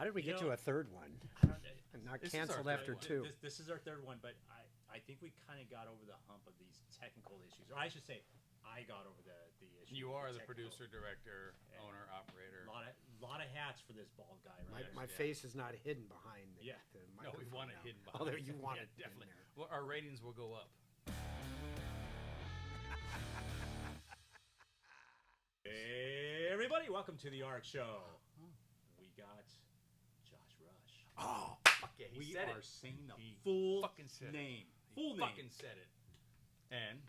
How did we get to a third one? I don't, And not This is our canceled third after one. two. This is our third one, but I think we kind of got over the hump of these technical issues, or I should say, I got over the issue. You are the technical. producer, director, Yeah. owner, operator. Lot of hats for this bald guy, right? My face is not hidden behind the, Yeah. the No, we microphone want it now. hidden behind. Although you want Yeah, it in definitely. there. Well, our ratings will go up. Hey, everybody, welcome to the ARK show. We got Josh Rush. Oh, fuck yeah, he We said are it. saying the He full fucking said name. He Full name. fucking said it. And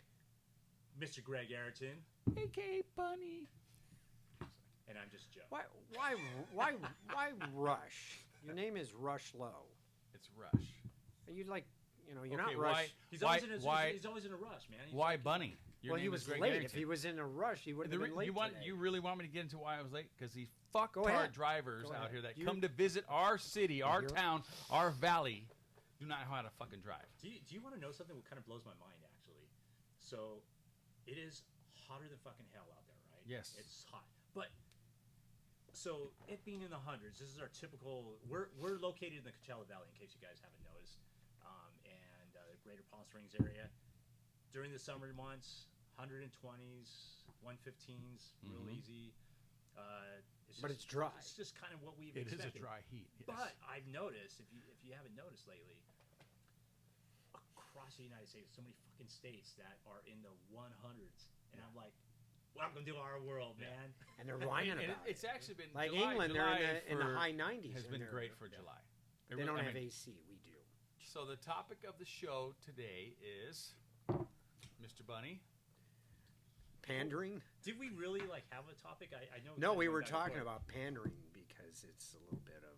Mr. Greg Ayrton, AK Bunny. and I'm just Joe. Why Rush? Your name is Rush Low. It's Rush. Are you like, you're Okay, not Rush. He's Why- always in a why- he's always in a rush, man. He's Why like- Bunny? Your Well, he name was is Greg late. If Arrington. he was in a rush, he wouldn't have been late today. You really want me to get into why I was late? Because these fucktard Go ahead. drivers Go out ahead. here that You- come to visit our city, our You're- town, our valley, do not know how to fucking drive. Do you want to know something that kind of blows my mind, actually? So, it is hotter than fucking hell out there, right? Yes. It's hot. But, so, it being in the hundreds, this is our typical, we're located in the Coachella Valley, in case you guys haven't noticed, and the greater Palm Springs area. During the summer months, 120s, 115s, real Mhm. easy. But it's dry. It's just kind of what we've It is expected. a dry heat. Yes. But I've noticed, if you haven't noticed lately, across the United States, so many fucking states that are in the 100s, and I'm like, welcome to our world, Yeah. man. And they're whining And about it's it. actually been Like July, England, July they're in the for- high 90s. has and been they're- great for yeah. July. They don't have AC. We do. So the topic of the show today is Mr. Bunny. Pandering? Did we really have a topic? I know. No, we kinda were went back and talking forth. about pandering because it's a little bit of,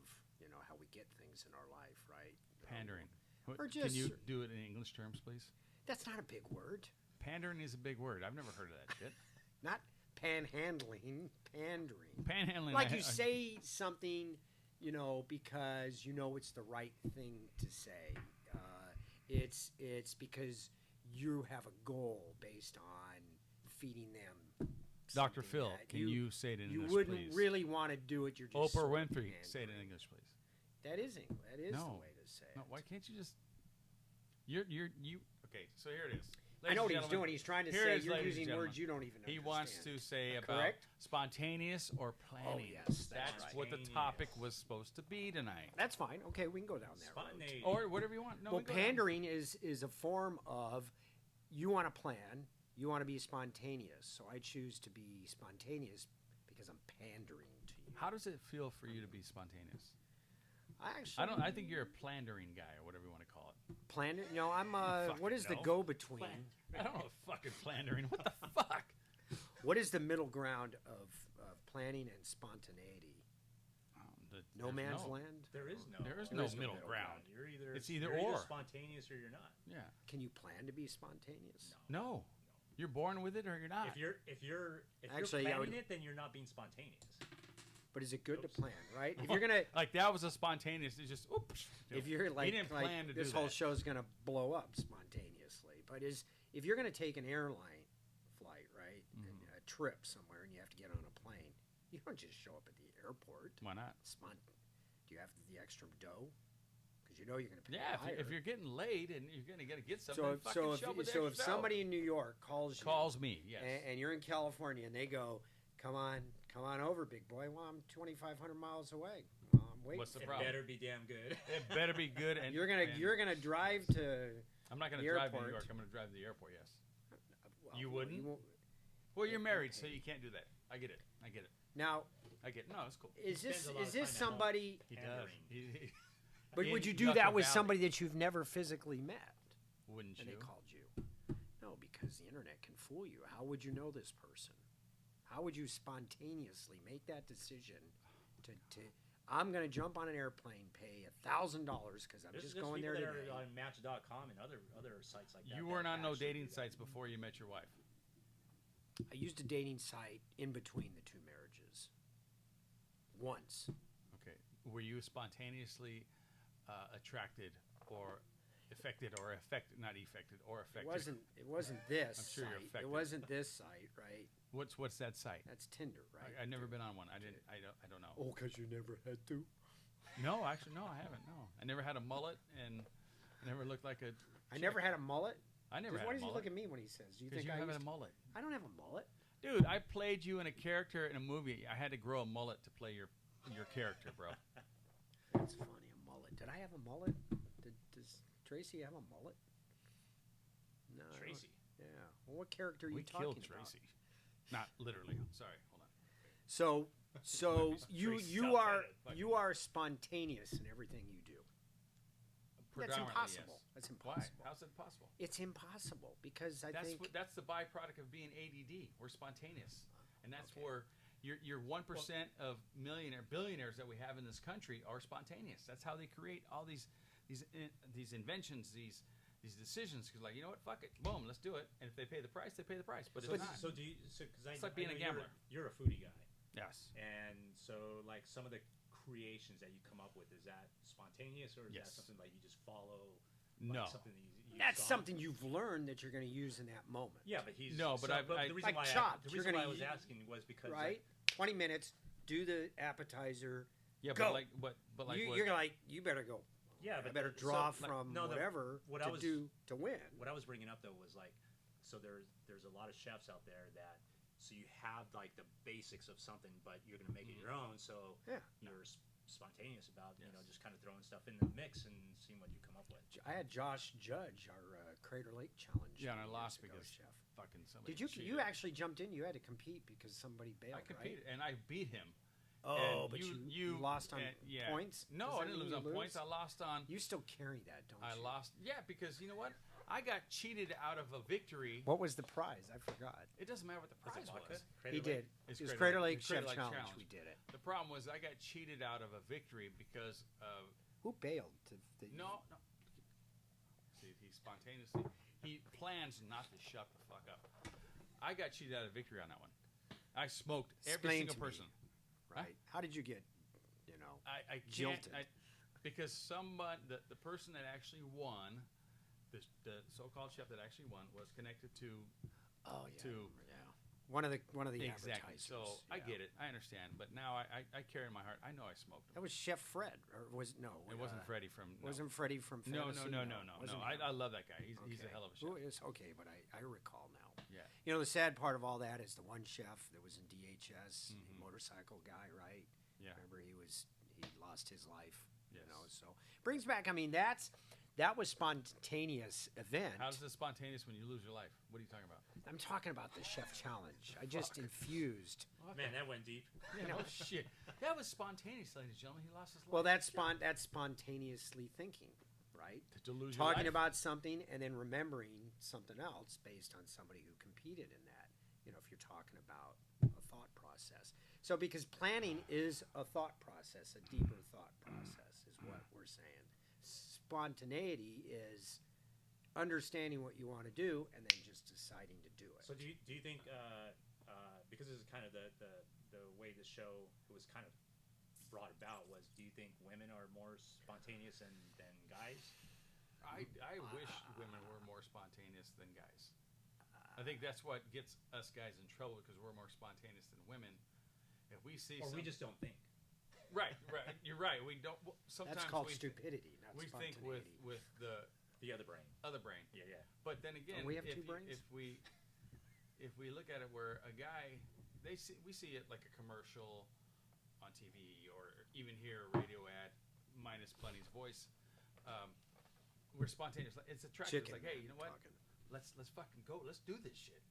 how we get things in our life, right? Pandering. What- Or Can you just- do it in English terms, please? That's not a big word. Pandering is a big word. I've never heard of that shit. Not panhandling, pandering. Panhandling. Like you say something, because it's the right thing to say. It's because you have a goal based on feeding them. Dr. something Phil, that can you say it in you English, wouldn't please? really want to do it. You're just Oprah sort of Winfrey, pandering. say it in English, please. That is English. That is the No. way to say No, it. why can't you just? You. Okay, so here it is. I know what he's Ladies and doing. gentlemen, He's trying to here say it is, you're ladies and using words gentlemen. you don't even He understand. wants to say about Correct? spontaneous or planning. yes, that's that's right. what the topic was supposed to be tonight, That's fine. Okay, we can go down that road. Spontaneity. or whatever you want. No, Well, we go down. pandering is a form of you want to plan, you want to be spontaneous. So I choose to be spontaneous because I'm pandering to you. How does it feel for you to be spontaneous? I I think you're a plandering guy or whatever you want to call it. plan. I'm Fucking what is the no. go between? I don't know fucking plandering. What the fuck? What is the middle ground of planning and spontaneity? No There's man's land. There is no. There is there no middle ground. You're either. It's either you're or. spontaneous or you're not. Yeah. Can you plan to be spontaneous? No. You're born with it or you're not. If you're Actually, I planning would- it, then you're not being spontaneous. But is it good to Oops. plan? Right? If you're gonna, like that was a spontaneous. It's just oops. if you're like, he didn't plan to this do whole that. show's gonna blow up spontaneously. But if you're gonna take an airline flight, right, Mm-hmm. and a trip somewhere, and you have to get on a plane, you don't just show up at the airport. Why not? Do you have the extra dough? Because you're gonna pay Yeah, higher. if you're getting laid and you're gonna get something, so if, fucking so if, show up with so the if extra somebody in New York calls you, calls me, yes, and you're in California, and they go, come on over, big boy. Well, I'm 2,500 miles away. I'm waiting. What's the It problem? better be damn good. It better be good. And You're gonna drive to. I'm not gonna the drive to New airport. York. I'm gonna drive to the airport. Yes. Well, You wouldn't? won't. Well, you're married, Okay. so you can't do that. I get it. Now, No, it's cool. is spends this a lot of is this time at home. somebody? He does. Pandering. But In would you do Yucca that with Valley. somebody that you've never physically met? Wouldn't And you? they called you. No, because the internet can fool you. How would you know this person? How would you spontaneously make that decision to I'm going to jump on an airplane, pay $1,000 because I'm just going there people today. that are on Match.com and other sites like that. You that weren't on no actually dating do that. sites before you met your wife. I used a dating site in between the two marriages. Once. Okay. Were you spontaneously attracted or affected or affected? Not affected or affected. It wasn't this I'm sure you're site. It affected. wasn't this site, right? What's that site? That's Tinder, right? I've never been on one. I don't know. Oh, because you never had to. No, actually, no, I haven't. No, I never had a mullet, and I never looked like a. I never had a mullet. I never had Why a does he mullet. look at me when he says? Do you Because think you I have used a mullet, I don't have a mullet. dude. I played you in a character in a movie. I had to grow a mullet to play your character, bro. That's funny. A mullet. Did I have a mullet? Does Tracy have a mullet? No. I don't- Tracy. Yeah. Well, what character are you We talking killed about? Tracy. Not literally. Sorry, hold on. So you Tracy's you are outdated, but- you are spontaneous in everything you do. That's Predominantly, impossible. yes. That's Why? impossible. How's it possible? It's impossible because I That's think that's the byproduct of being ADD. We're spontaneous, and that's Okay. where your 1% of billionaires that we have in this country are spontaneous. That's how they create all these inventions, these decisions. Because, like, you know what, fuck it, boom, let's do it. And if they pay the price, they pay the price. But if not, So do you? So because It's like being a know gambler. You're a foodie guy, yes, and so like some of the creations that you come up with, is that spontaneous, or is that Yes. something like you just follow? no, Like something that you that's saw? something you've learned that you're going to use in that moment. Yeah, but he's No, but I- the reason Like why Chopped, the you're reason why I gonna was use- asking was because Right? 20 minutes, do the appetizer. yeah, Go. but like what, You're like, you better go. Yeah, I but better the- draw so, like, from no, the- whatever what to I was- do to win. what I was bringing up though was like, so there's a lot of chefs out there that, so you have like the basics of something, but you're gonna make it your own. So Yeah. you're spontaneous about Yes. just kind of throwing stuff in the mix and seeing what you come up with. I had Josh Judge, our Crater Lake Challenge. Yeah, and I years lost ago, because chef. fucking somebody. Did you? cheated. You actually jumped in. You had to compete because somebody bailed. I competed right? and I beat him. Oh, And but you you lost on yeah. points. No, Does I that didn't mean lose you on points. I lost on. You still carry that, don't I you? lost. Yeah, because you know what? I got cheated out of a victory. What was the prize? I forgot. It doesn't matter what the Was prize it vodka? was. Crater He Lake? did. It's It was Crater Crater Lake- Lake it's Chef Crater Lake Challenge. Challenge. We did it. The problem was I got cheated out of a victory because of Who bailed? no. See, he spontaneously he plans not to shut the fuck up. I got cheated out of victory on that one. I smoked every Explain single to me. person. Right. How did you get? You know. I can't Jilted. because the person that actually won, the so-called chef that actually won was connected to Oh yeah. to yeah. One of the exactly. advertisers. So I yeah. get it. I understand. But now I carry in my heart. I know I smoked That them. was Chef Fred, or was no? It wasn't Freddie from. No. Wasn't Freddie from No, Fantasy? no. Wasn't I him. love that guy. He's a hell of a chef. Who is okay, but I recall now. Yeah. You know, the sad part of all that is the one chef that was in DHS, Mhm. motorcycle guy, right? Yeah. Remember he lost his life. You Yes. know, so brings back. I mean, that was spontaneous event. How does it spontaneous when you lose your life? What are you talking about? I'm talking about the chef challenge. I just infused. Man, that went deep. Yeah, no shit. That was spontaneous, ladies and gentlemen. He lost his life. Well, that's spontaneously thinking, right? to lose your Talking life? about something and then remembering something else based on somebody who competed in that. You know, if you're talking about a thought process. So because planning is a thought process, a deeper thought process is what we're saying. Spontaneity is understanding what you want to do and then just deciding to do it. So do you think because this is kind of the way the show was kind of brought about was, do you think women are more spontaneous than guys? I wish women were more spontaneous than guys. I think that's what gets us guys in trouble because we're more spontaneous than women. If we see Or we just don't think. right, you're right. We don't. Sometimes That's called we stupidity, not we think spontaneity. with the The other brain. other brain. Yeah, yeah. But then again, we have if two you- brains? if we look at it where a guy we see it like a commercial on TV or even hear a radio ad minus Bunny's voice. We're spontaneous. It's attractive. Chicken, it's like, hey, you know what? talking. Let's fucking go. Let's do this shit.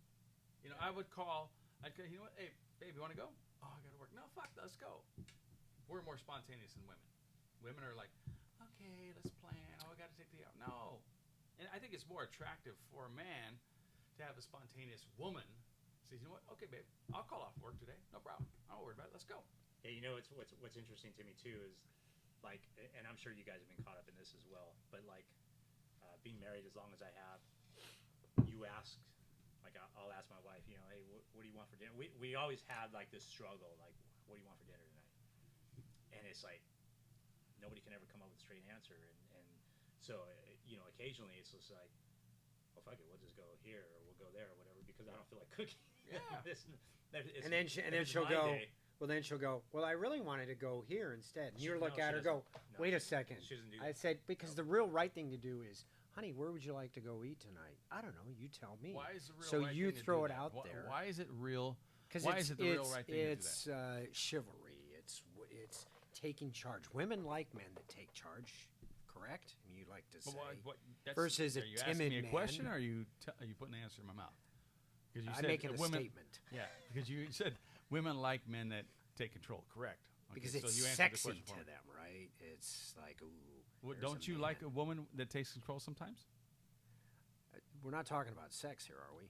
You know, I'd go, you know what? Hey, babe, you want to go? Oh, I got to work. No, fuck, let's go. We're more spontaneous than women. Women are like, okay, let's plan. Oh, I got to take the out. No. And I think it's more attractive for a man to have a spontaneous woman. Says, you know what? Okay, babe, I'll call off work today. No problem. I'm not worried about it. Let's go. Yeah, you know, what's interesting to me too is, like, and I'm sure you guys have been caught up in this as well, but like, being married as long as I have, you ask, like, I'll ask my wife, you know, hey, what do you want for dinner? We always have like this struggle, like, what do you want for dinner tonight? And it's like, nobody can ever come up with a straight answer, and so you know, occasionally it's just like, well, fuck it, we'll just go here or we'll go there or whatever because I don't feel like cooking. Yeah. And then she'll go, Well, then she'll go, well, I really wanted to go here instead. And you No, look she at her, doesn't. go, No, wait a she- second. She doesn't do I that. said, because the real right thing to do is, honey, where would you like to go eat tonight? I don't know. You tell me. Why is the real So right you thing to throw do it that? out Why, there. Why is it real? Because Why is it the real right thing to do it's chivalry. It's taking charge. Women like men that take charge, correct? And you like to say. Versus a are you asking timid me a man. question, or are you putting an answer in my mouth? Because you I'm said making a women, statement. Yeah, because you said women like men that take control. Correct. Okay, Because so it's you answered the sexy question to for me. them, right? It's like, ooh. Well, there's don't you like a man. woman that takes control sometimes? We're not talking about sex here, are we?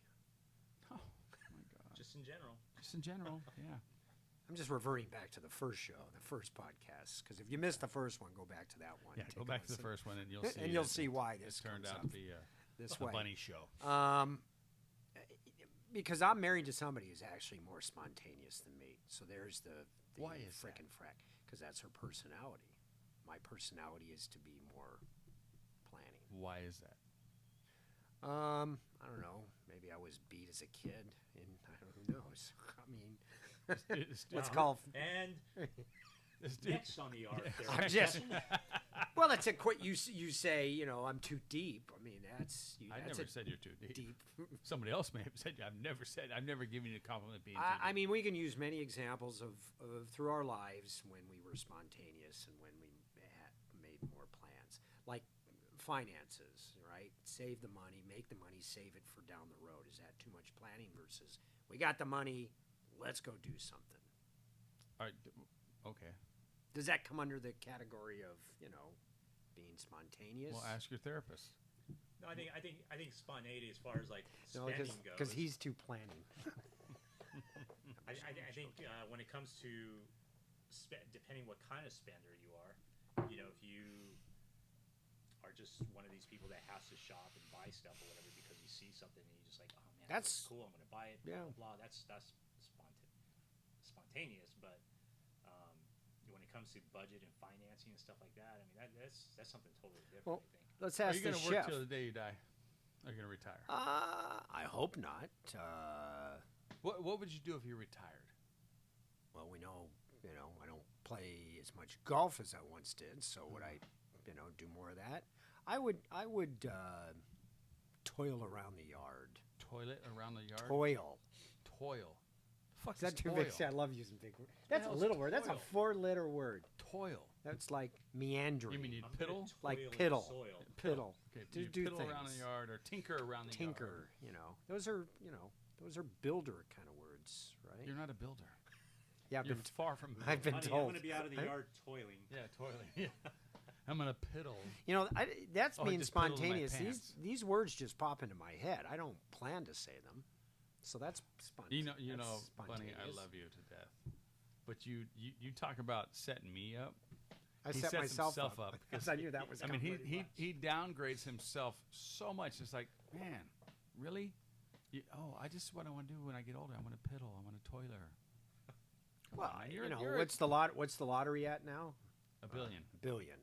Oh my God! Just in general. Just in general, yeah. I'm just reverting back to the first show, the first podcast. Because if you missed the first one, go back to that one. Yeah, Take go a back to the listen. first one, and you'll see. And you'll that see why it this turned comes out up to be this a way. bunny show. Because I'm married to somebody who's actually more spontaneous than me. So there's the Why is that? frickin' frack. Because that's her personality. My personality is to be more planning. Why is that? I don't know. Maybe I was beat as a kid, and who knows? I mean, let's call. And This dude- next on the arc, there. I'm just. Well, it's a quit. You say, I'm too deep. I mean, that's. I That's never a said you're too deep. deep. Somebody else may have said you. I've never given you a compliment being too I deep. mean, we can use many examples of through our lives when we were spontaneous and when we made more plans, like finances, right? Save the money, make the money, save it for down the road. Is that too much planning versus we got the money, let's go do something? All right, okay. Does that come under the category of being spontaneous? Well, ask your therapist. No, I think spontaneity as far as like No, spending because goes. he's too planning. I think when it comes to depending what kind of spender you are, if you are just one of these people that has to shop and buy stuff or whatever because you see something and you're just like, oh man, that's cool, I'm gonna buy it. Yeah. Blah blah. That's spontaneous, but when it comes to budget and financing and stuff like that, I mean that's something totally different. Well, I think. Let's Are ask you the going to work chef. till the day you die? Or are you going to retire? I hope not. What would you do if you retired? Well, we know, I don't play as much golf as I once did. So would I, do more of that? I would toil around the yard. Toilet around the yard? Toil. Toil. Fuck Is that too toil? big? See, I love using big words. That's a hell's little word. That's a toil? 4-letter word. Toil. That's like meandering. You mean you'd I'm gonna piddle? Like toil in the piddle. soil. piddle? Okay, Do, you do piddle things. around the yard or tinker around the yard. Tinker. Those are builder kind of words, right? You're not a builder. Yeah, I've You're been far from I've been Honey, told. I'm gonna be out of the Huh? yard toiling. Yeah, toiling. Yeah. I'm going to piddle. That's Oh, I being just piddled in my spontaneous. pants. These words just pop into my head. I don't plan to say them, so that's spontaneous. You know, Bunny, I love you to death. But you talk about setting me up. I He set sets myself himself up up because I knew that was. I mean, coming pretty much. he downgrades himself so much. It's like, man, really? I just what I want to do when I get older. I want to piddle. I want to toiler. Come Well, on, you what's the lottery at now? a billion. $1 billion.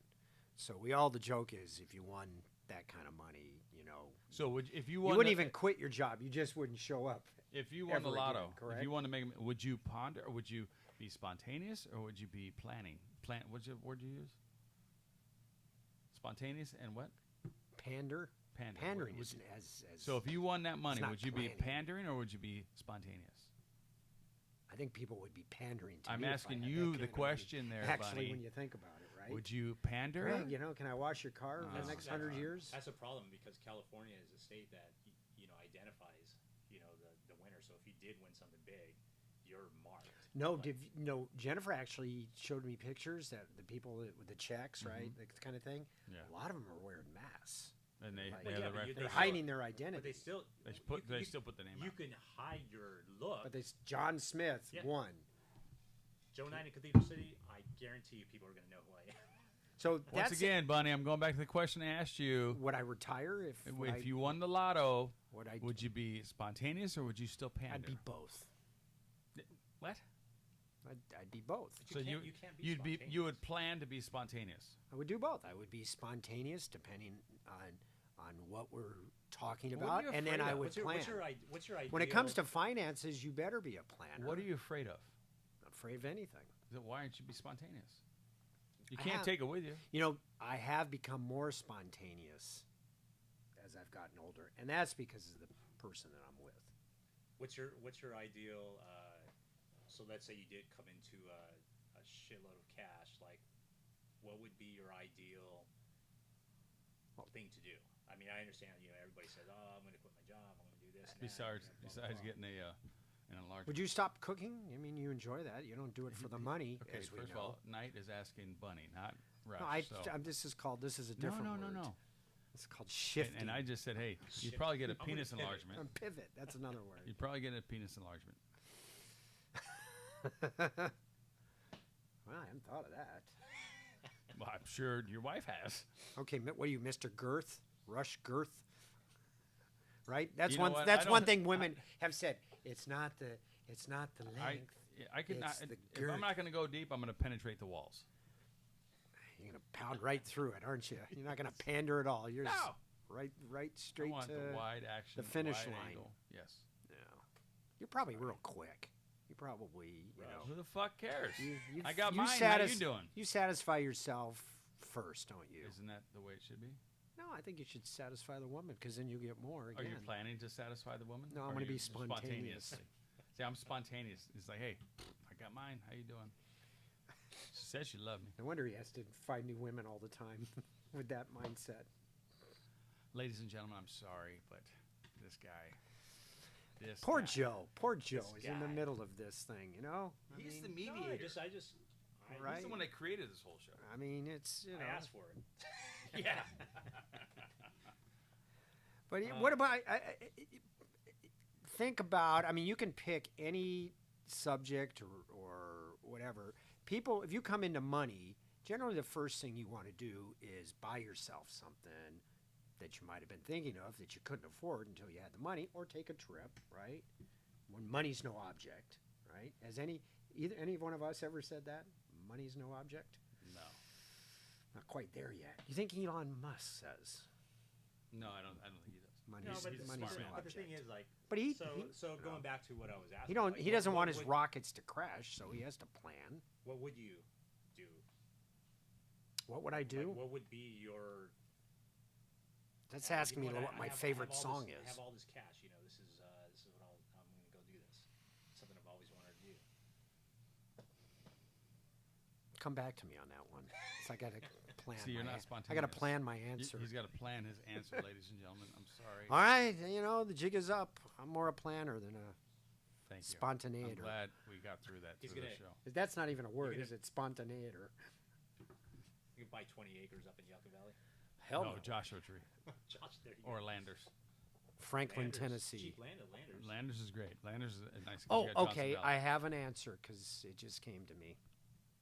So the joke is if you won that kind of money, So if you you won, wouldn't even quit your job. You just wouldn't show up. if you won the ever lotto, again, correct? if you want to make, would you ponder, or would you be spontaneous, or would you be planning? What's the word you use? Spontaneous and what? Pander. Pander. Pandering Would is you- as. So if you won that money, not would you be planning. pandering or would you be spontaneous? I think people would be pandering to I'm me if I asking had that you kind the of money. question there, Actually, Bunny. when you think about it, right? Would you pander? Greg, can I wash your car for the No. next 100 years? That's a problem because California is a state that identifies the winner. So if you did win something big, you're marked. No, Like, Jennifer actually showed me pictures that the people with the checks, right, that kind of thing. Yeah. A lot of them are wearing masks. And they, Like- they Well, have yeah, the but rec- you- They're They hiding their but identity. they still they still put the name You out. can hide your look. But John Smith Yeah. won. Joe Knight in Cathedral City, I guarantee you people are going to know who I am. So Once that's again, Bunny, I'm going back to the question I asked you. would I retire if If you won the lotto, would would you be spontaneous or would you still pander? I'd be both. What? I'd be both. But So you can't be you spontaneous. would plan to be spontaneous. I would do both. I would be spontaneous depending on what we're talking What are about, you and then afraid I of? would plan. What's your idea? When it comes to finances, you better be a planner. What are you afraid of? afraid of anything. Then why aren't you be spontaneous? You I can't have- take it with you. You know, I have become more spontaneous as I've gotten older, and that's because of the person that I'm with. What's your ideal? So let's say you did come into a shitload of cash. Like, what would be your ideal thing to do? I mean, I understand. Everybody says, "Oh, I'm going to quit my job. I'm going to do this." And Besides, that, blah, blah, blah. getting an enlargement. Would you stop cooking? I mean, you enjoy that. You don't do it for the money, Okay, as we first of know. all, Knight is asking Bunny, not Rush. No, this is a no, different word. no. It's called shifting. And I just said, hey, you'd Shit. probably get a I'm gonna penis pivot. enlargement. Pivot. That's another word. You'd probably get a penis enlargement. Well, I hadn't thought of that. Well, I'm sure your wife has. Okay, what are you, Mr. Girth? Rush Girth? Right? That's You know one. what? That's I one don't- thing women have said. It's not the length. I could not. It's the If girth. I'm not going to go deep, I'm going to penetrate the walls. You're gonna pound right through it, aren't you? You're not gonna pander at all. You're just No. right I straight want to the wide action, the finish wide line. angle. Yes. No. You're probably real quick. You probably, Who the fuck cares? you I got you mine. How you doing? You satisfy yourself first, don't you? Isn't that the way it should be? No, I think you should satisfy the woman because then you get more again. Are you planning to satisfy the woman? No, I'm Or gonna you be just spontaneous. See, I'm spontaneous. It's like, hey, I got mine. How you doing? She says she loved me. No wonder he has to find new women all the time with that mindset. Ladies and gentlemen, I'm sorry, but this guy. Poor guy. Joe. Poor Joe is in the guy. middle of this thing, you know? I He's mean, the No, mediator. Right. He's the one that created this whole show. I mean, it's, you know. I asked for it. Yeah. But what about, think about, I mean, you can pick any subject or whatever. People, if you come into money, generally the first thing you want to do is buy yourself something that you might have been thinking of that you couldn't afford until you had the money, or take a trip, right? When money's no object, right? Has any one of us ever said that? Money's no object? No. Not quite there yet. You think Elon Musk says No, I don't think he does. money's, No, but, he's a money's smart no man. but the object? thing is, like, But he going back to what I was asking, he don't like, he doesn't want his would- rockets to crash, so he has to plan. What would you do? What would I do? Like, what would be your? That's Like, asking me you know what I my have- I favorite have all song this, I is. have all this cash. This is what I'm going to go do this. Something I've always wanted to do. Come back to me on that one. So I got to plan. See, you're my not I got to spontaneous. plan my answer. He's got to plan his answer, ladies and gentlemen. I'm sorry. All right, the jig is up. I'm more a planner than a Thank you. I'm spontaneator. glad we got through that He's through the gonna- show. That's not even a word, gonna- is it? Spontaneator. You can buy 20 acres up in Yucca Valley. Hell no, no. Joshua Tree Josh, there you or go. Landers. Franklin, Landers. Tennessee. Cheap land at Landers. Landers is great. Landers is a nice. Oh, you got Johnson okay. Valley. I have an answer because it just came to me.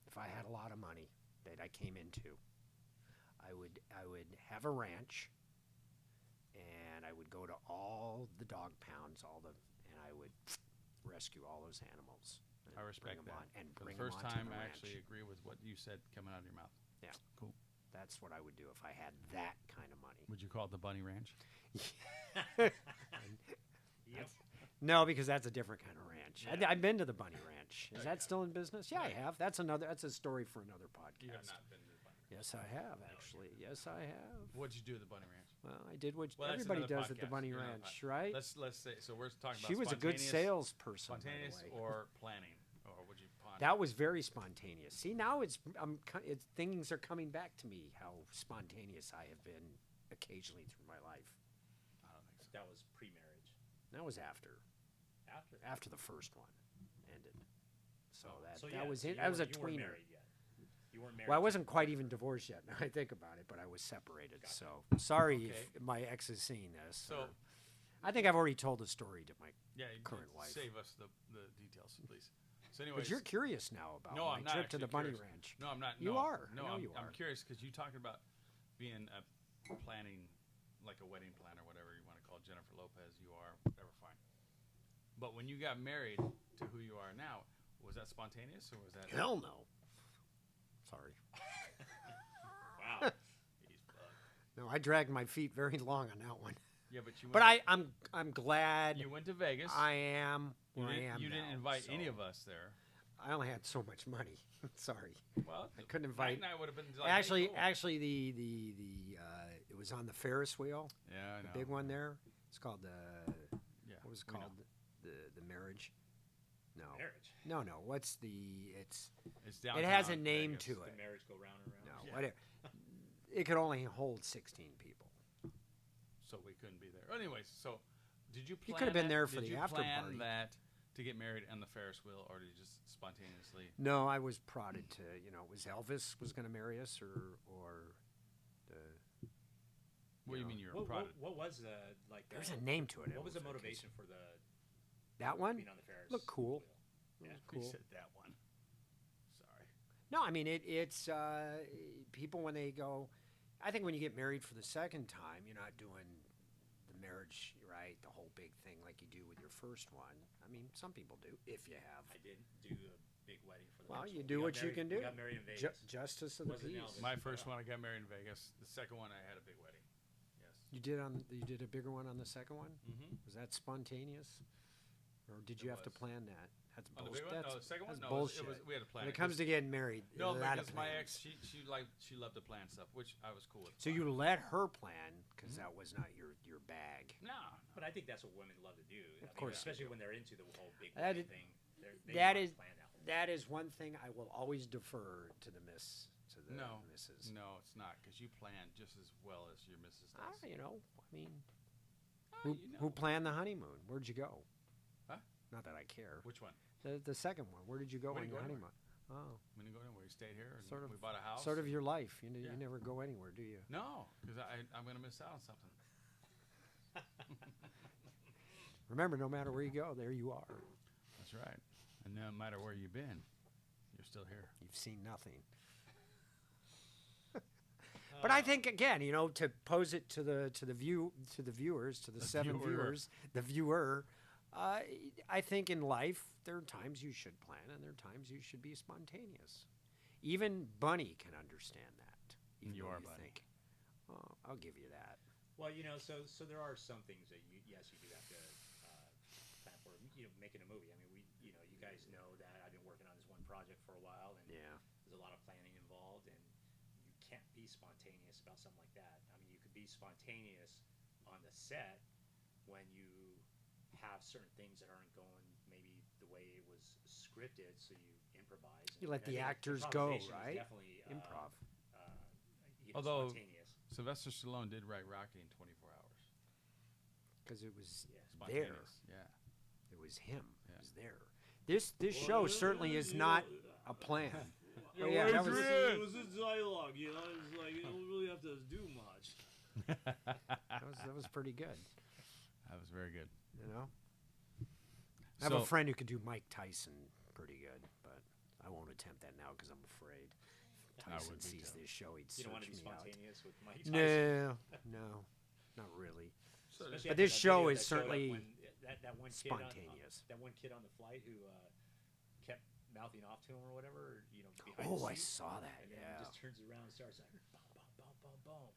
If I had a lot of money that I came into, I would have a ranch, and I would go to all the dog pounds, and I would rescue all those animals. And I bring respect 'em that. on, and For bring the 'em first onto time, the I ranch. actually agree with what you said coming out of your mouth. Yeah. Cool. That's what I would do if I had that kind of money. Would you call it the Bunny Ranch? Yep. No, because that's a different kind of ranch. Yeah. I've been to the Bunny Ranch. Is Oh, that yeah. still in business? Yeah, I have. That's a story for another podcast. You have not been to the Bunny Ranch. Yes, I have actually. Yes, I have. What'd you do at the Bunny Ranch? Well, I did what Well, that's everybody another does at the podcast. Bunny You're another Ranch, right? Let's say so. We're talking about She was a good spontaneous- salesperson. by the Spontaneous way. or planning, or would you ponder? That was very spontaneous. See, now things are coming back to me how spontaneous I have been occasionally through my life. I don't think so. That was pre-marriage. That was after After. the first one ended. So So that yeah, was so it. you I was a weren't- you weren't tweener. married yet. You weren't married. Well, I to- wasn't quite even divorced yet. Now I think about it, but I was separated. Gotcha. So sorry Okay. if my ex is seeing this. So- I think I've already told the story to my. Yeah, you Current wife. Save us the details, please. So, anyways, But you're curious now about No, my I'm not trip to the actually Bunny curious. Ranch. No, I'm not. You no, are. No, I know I'm, you I'm are. curious because you talking about being a planning, like a wedding planner, whatever you want to call it, Jennifer Lopez. You are whatever, fine. But when you got married to who you are now, was that spontaneous or was that? Hell no. Sorry. Wow. He's bugged. No, I dragged my feet very long on that one. Yeah, but you. But went, I'm glad You went to Vegas. I am You where didn't, I am you didn't now, invite any so. of us there. I only had so much money. Sorry, Well, I couldn't Mike invite. and I would have been like, Actually, hey, cool. actually, it was on the Ferris wheel, Yeah, I know. the big one there. It's called the Yeah. what was it we know. called? The marriage. No, Marriage. no. What's the? It's It's it downtown has a name Vegas. to The it. marriage go round and round. No, Yeah. whatever. It could only hold 16 people. So we couldn't be there. Anyways, so did you plan You could have been that- there for did the you after plan party. that to get married on the Ferris wheel, or did you just spontaneously? No, I was prodded to. Was Elvis was going to marry us, or the. What do you know, mean you were What, prodded? what was the like? There's a name to it. What was the Elvis, I guess. motivation for the That one? being on the Ferris? Looked cool. wheel? It Yeah. was You cool. said that one. Sorry. No, I mean it's people when they go. I think when you get married for the second time, you're not doing the marriage right, the whole big thing like you do with your first one. I mean, some people do if you have. I didn't do a big wedding for the Well, first you one. do We got what you married- can We do. got married in Vegas. Justice of the Wasn't peace. Elvis. My first one, I got married in Vegas. The second one, I had a big wedding. Yes. You did a bigger one on the second one. Mm-hmm. Was that spontaneous, or did It you have to was. plan that? That's On the bullshit. big one? No, the second one? That's No, bullshit. it was, we had a plan. When it comes to getting married, No, a lot of because my plans. ex, she loved to plan stuff, which I was cool with. So you let her plan because that was not your bag. No. But I think that's what women love to do. Of course they especially do. when they're into the whole big That wedding is- thing. They that want to is- plan that whole That is one thing I will always defer to the No. missus. No, it's not, because you plan just as well as your missus does. I mean, Ah, who, you know. who planned the honeymoon? Where'd you go? Huh? Not that I care. Which one? The second one. Where did you go We on didn't your go honeymoon? anywhere. Oh, We didn't go anywhere. We stayed here, and Sort of- we bought a house. sort of your life. Yeah. You never go anywhere, do you? No, because I'm going to miss out on something. Remember, no matter where you go, there you are. That's right. And no matter where you've been, you're still here. You've seen nothing. But I think again, to pose it to the viewers, to the The seven viewer. viewers, the viewer. I think in life there are times you should plan, and there are times you should be spontaneous. Even Bunny can understand that. Even You though are Bunny. think, oh, I'll give you that. Well, so there are some things that you do have to plan for. Making a movie. I mean, you guys know that I've been working on this one project for a while, and Yeah. there's a lot of planning involved, and you can't be spontaneous about something like that. I mean, you could be spontaneous on the set when you have certain things that aren't going maybe the way it was scripted, so you improvise. You let And I the think actors go, improvisation is right? Definitely Improv. Although- spontaneous. Sylvester Stallone did write Rocky in 24 hours. Because it was Yeah. there. Spontaneous. Yeah. It was him. Yeah. It was there. This show certainly is not a plan. Oh, yeah, that was- it was a dialogue, It's like you don't really have to do much. That was pretty good. That was very good. I have a So- friend who could do Mike Tyson pretty good, but I won't attempt that now because I'm afraid. If I Tyson would be sees too. this show, he'd You don't want search to be me out. spontaneous with Mike Tyson. No, not really. So Especially But after this that show video is that showed up certainly when that one kid spontaneous. that one kid on the flight who kept mouthing off to him or whatever. Behind Oh, the I seat, saw that. and then Yeah. he just turns around and starts like boom, boom, boom, boom, boom.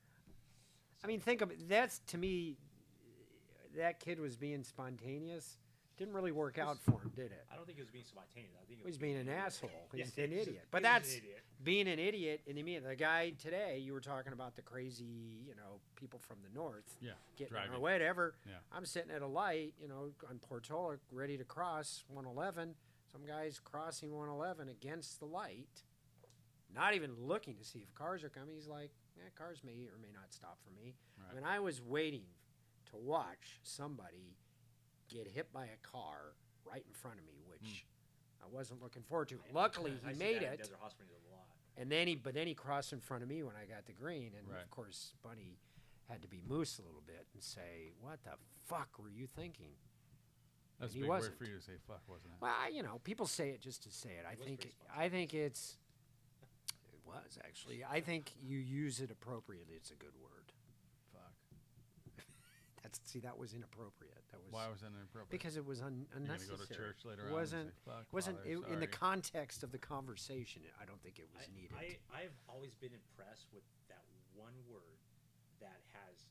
I mean, think of it. That's to me. That kid was being spontaneous. Didn't really work out for him, did it? I don't think he was being spontaneous. I think He was being an asshole. Yeah, He's an he was idiot. he But was an that's idiot. being an idiot. And the guy today, you were talking about the crazy, people from the north yeah, getting or driving. whatever. Yeah. I'm sitting at a light, on Portola, ready to cross 111. Some guy's crossing 111 against the light, not even looking to see if cars are coming. He's like, cars may or may not stop for me. Right. I mean, I was waiting to watch somebody get hit by a car right in front of me, which I wasn't looking forward to. Luckily, I he see made that in it. Desert Hot Springs a lot. And then he crossed in front of me when I got the green, and Right. of course Bunny had to be moose a little bit and say, "What the fuck were you thinking?" That's a he big wasn't. word for you to say fuck, wasn't it? Well, people say it just to say it. It was pretty I think it's. It was actually. I think you use it appropriately. It's a good word. Fuck. That was inappropriate. That was. Why was that inappropriate? Because it was You're going to unnecessary. go to church later It on wasn't. and say, fuck, Wasn't Father, in the sorry." context of the conversation? I don't think it was needed. I've always been impressed with that one word that has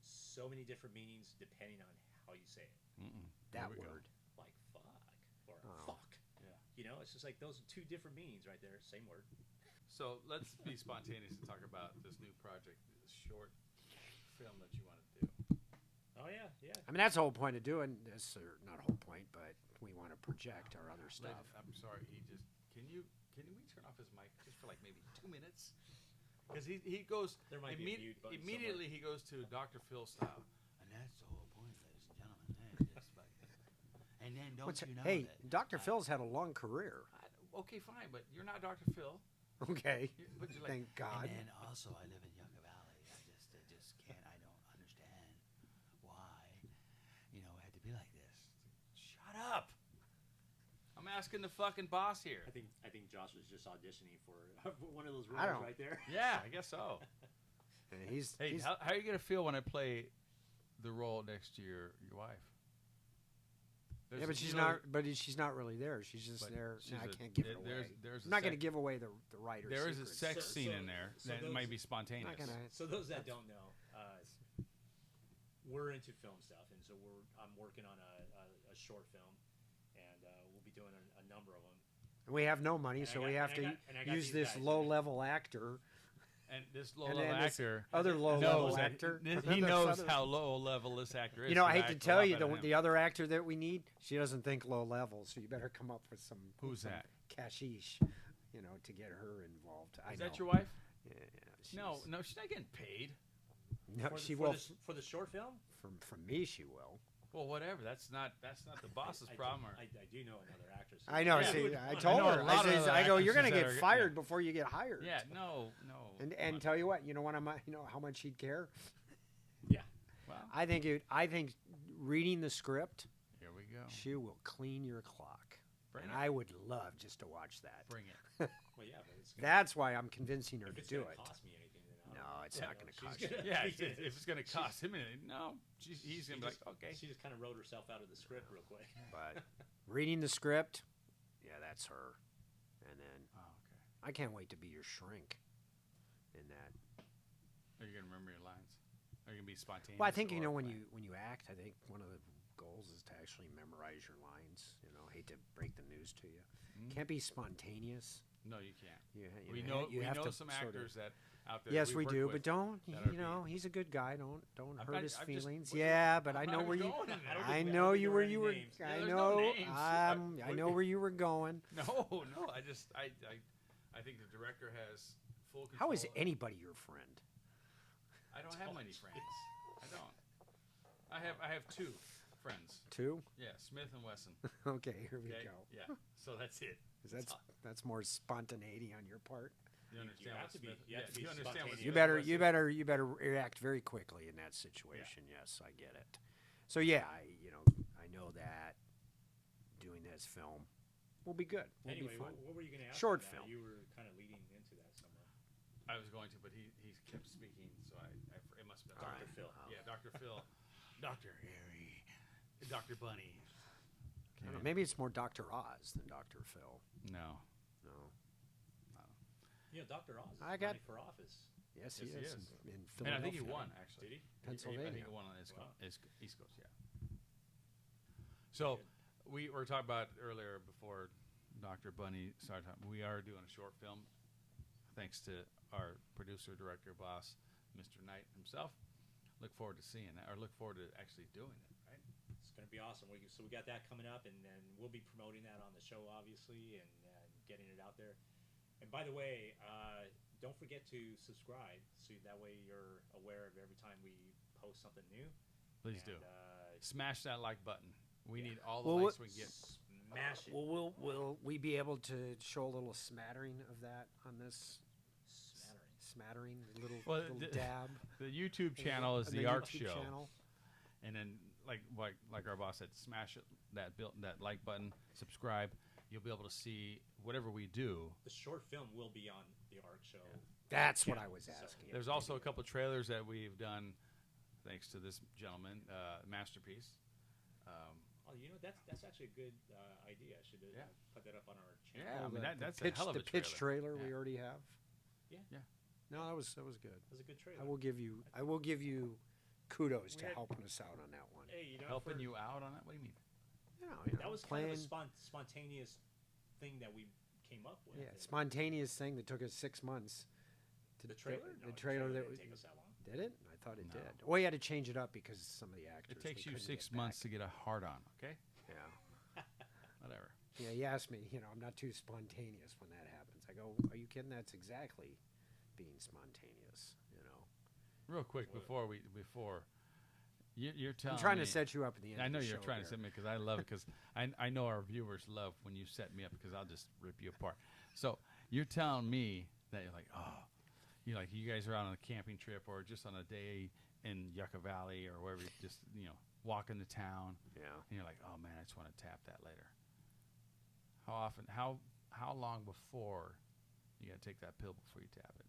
so many different meanings depending on how you say it. Mm-mm. that There we go. word. Like fuck or Oh. fuck. Yeah. You know, it's just like those are two different meanings right there. Same word. So let's be spontaneous and talk about this new project, this short film that you want to do. Oh yeah, yeah. I mean, that's the whole point of doing this, or not a whole point, but we want to project our other stuff. I'm sorry, can we turn off his mic just for like maybe 2 minutes? Because he goes There might be a mute button immediately. somewhere. He goes to Dr. Phil style, and that's the whole point, ladies and gentlemen. And then don't you know hey, that Dr. Phil's had a long career. okay, fine, but you're not Dr. Phil. Okay. But you're like, Thank God. And then also, I live in Yucca Valley. I just can't. I don't understand why, it had to be like this. Shut up! I'm asking the fucking boss here. I think Josh was just auditioning for one of those I roles don't- right there. Yeah, I guess so. And he's How are you gonna feel when I play the role next to your wife? yeah, but she's not. But she's not really there. She's just But there. she's I a- can't give it away. there's I'm not going to give away the writer's There is a secrets. sex So- scene so- in there so that those- might be I'm spontaneous. not gonna. So those that don't know, we're into film stuff, and so I'm working on a short film, and we'll be doing a number of them. We have no money, so we have to I got use these this guys, low-level actor. And this And low-level then this actor other knows low-level that actor. he There's knows other- how low-level this actor is. You know, I He hate to acts a tell lot you, better than him. the other actor that we need, she doesn't think low level, so you better come up with some. Who's some that? Cashish, to get her involved. I Is know. that your wife? Yeah, No, she's- no, she's not getting paid. No, For, she for will. for the short film. From me, she will. Well, whatever. That's not the boss's problem. I do know another actress. I know. Yeah. See, I I told know a her. lot of I other go, you're gonna actresses that get are- fired yeah. before you get hired. Yeah, no. And tell you what, you know what how much she'd care. Yeah. Well, I think reading the script, here we go. she will clean your clock. Bring And it. I would love just to watch that. Bring it. Well, yeah, but it's gonna, That's why I'm convincing her if to it's do gonna it. cost me anything, then No, I'll, it's you not know, gonna she's cost you. gonna- Yeah, she's- if it's going to cost him anything, no. He's going to be like, okay. She just kind of wrote herself out of the script real quick. But reading the script, yeah, that's her. And then Oh, okay. I can't wait to be your shrink in that. Are you going to remember your lines? Are you going to be spontaneous? Well, I think or when what? you act, I think one of the goals is to actually memorize your lines. Hate to break the news to you. Mm. Can't be spontaneous. No, you can't. You We know have to some sort of- actors that out there. Yes, we work do, with but don't. that are He's a good guy. Don't I'm hurt not- his I'm just- feelings. what- yeah, but I'm I not know where you. going there. I don't I think- I know don't think you there where are you any were. names. Yeah, I there's know. no names. I know where you were going. No, I think the director has full control. How is anybody your friend? I don't have many friends. I don't. I have two friends. Two? Yeah, Smith and Wesson. Okay, here we Okay. go. Yeah. So that's it. 'Cause that's more spontaneity on your part. You understand have what to be- Smith? you have to be you understand what spontaneous. You Smith better, and you Wesson- better, you better react very quickly in that situation. Yes, I get it. So yeah, I know that doing this film will be good. Will Anyway, be fun. what were you going to ask? Short me now? film. You were kind of leading into that somewhere. I was going to, but he kept speaking, so it must have been Dr. Phil. Yeah, Dr. Phil, Dr. Harry, Dr. Bunny. I don't know, maybe it's more Dr. Oz than Dr. Phil. No. No. Dr. Oz is I got- running for office. Yes, he Yes, he is. is. In And Philadelphia. I think he won, actually. Did he? I Pennsylvania. think he won on the Wow. East Coast, yeah. So we were talking about earlier before Dr. Bunny started talking. We are doing a short film, thanks to our producer, director, boss, Mr. Knight himself. Look forward to seeing that, or look forward to actually doing it. Right? It's going to be awesome. So we got that coming up, and then we'll be promoting that on the show, obviously, and getting it out there. And by the way, don't forget to subscribe, so that way you're aware of every time we post something new. Please do. And, Smash that like button. We need all the Well, likes we can get. smash it. Well, will we be able to show a little smattering of that on this? Smattering. A little, Well, little the- dab. The YouTube channel is on the ARK YouTube show, channel. and then like our boss said, smash it, that like button, subscribe. You'll be able to see whatever we do. The short film will be on the ARK show. That's what I channel, was so, asking. yeah. There's also a couple trailers that we've done, thanks to this gentleman, Masterpiece. Oh, that's actually a good idea. I should Yeah. put that up on our channel. Yeah, I mean that's pitch, a hell of the a pitch trailer we Yeah. already have. Yeah. Yeah. No, that was good. That was a good trailer. I will give you kudos We to had- helping us out on that one. Hey, Helping you out on that? What do you mean? Yeah, That was kind of a spontaneous thing that we came up with. Yeah, And spontaneous thing that took us 6 months. the trailer. The trailer that didn't we- take us that long. Did it? I thought it No. did. Well, you had to change it up because some of the actors. It takes we you couldn't 6 get months back. to get a hard on. Okay, Yeah. whatever. Yeah, he asked me, I'm not too spontaneous when that happens. I go, are you kidding? That's exactly being spontaneous, Real quick What? before you're telling I'm trying me, to set you up at the end I of know the you're show trying to here. set me because I love it because I know our viewers love when you set me up because I'll just rip you apart. So you're telling me that you're like, oh, you guys are out on a camping trip or just on a day in Yucca Valley or wherever, you just walking to town, Yeah. and you're like, oh man, I just want to tap that later. How often? How long before you got to take that pill before you tap it?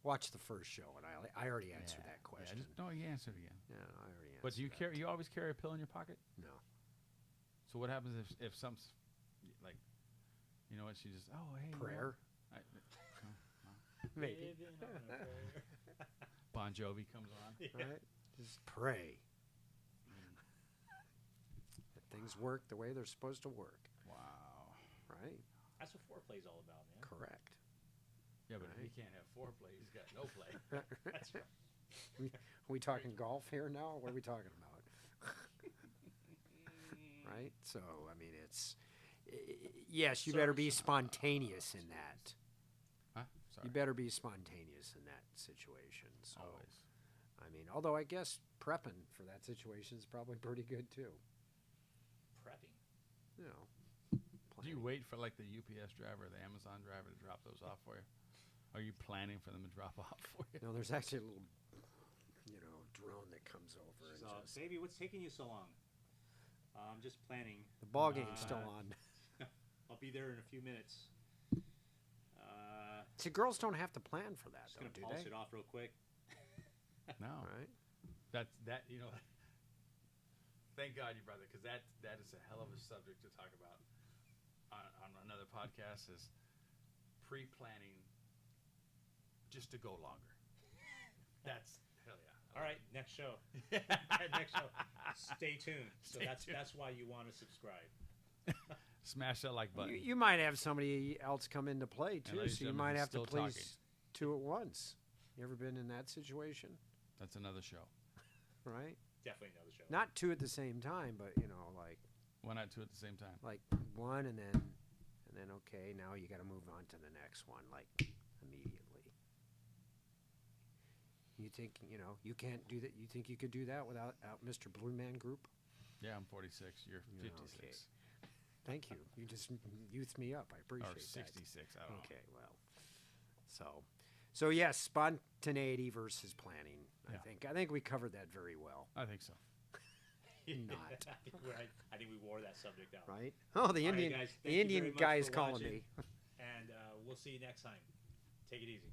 Watch the first show, and I already answered that question. Yeah, no, you answered again. Yeah, I already answered But do you that. carry? You always carry a pill in your pocket? No. So what happens if some like, you know what? She just hey Prayer? Maybe. Living on a prayer. Bon Jovi comes on. Right? Just pray. That things work the way they're supposed to work. Wow. Right? That's what foreplay's all about, man. Correct. Yeah, but if he Right. can't have foreplay, he's got no play. That's right. Are we talking golf here now? What are we talking about? Right? So, I mean, yes, you better be spontaneous in that. Huh? Sorry. You better be spontaneous in that situation. So, Always. I mean, although I guess prepping for that situation is probably pretty good too. Prepping. You know. Do you planning. wait for like the UPS driver or the Amazon driver to drop those off for you? Are you planning for them to drop off for you? No, there's actually a little, drone that comes over and So, just. baby, what's taking you so long? I'm just planning. The ball game's still on. I'll be there in a few minutes. See, girls don't have to plan for that, Just though, gonna do pulse they? it off real quick. No. Right? That's that. Thank God you brought that because that is a hell of a subject to talk about on another podcast. Is pre-planning just to go longer. That's hell yeah. All right, next show. Next show. Stay tuned. So Stay that's tuned. that's why you want to subscribe. Smash that like button. You might have somebody else come into play, too, ladies so you and might gentlemen, have to still please talking. two at once. You ever been in that situation? That's another show. Right? Definitely another show. Not two at the same time, but, Why not two at the same time? like one and then okay, now you got to move on to the next one, like immediately. You think, you can't do that? You think you could do that without Mr. Blue Man Group? Yeah, I'm 46. You're Yeah, 56. okay. Thank you. You just youthed me up. I appreciate Or that. 66. I don't know. Okay, well, so yes, spontaneity versus planning. Yeah. I think we covered that very well, I think so. Not. I think we wore that subject out. right? Oh, the All right, Indian, guys, the thank you Indian very much guy is for calling watching. me. And we'll see you next time. Take it easy.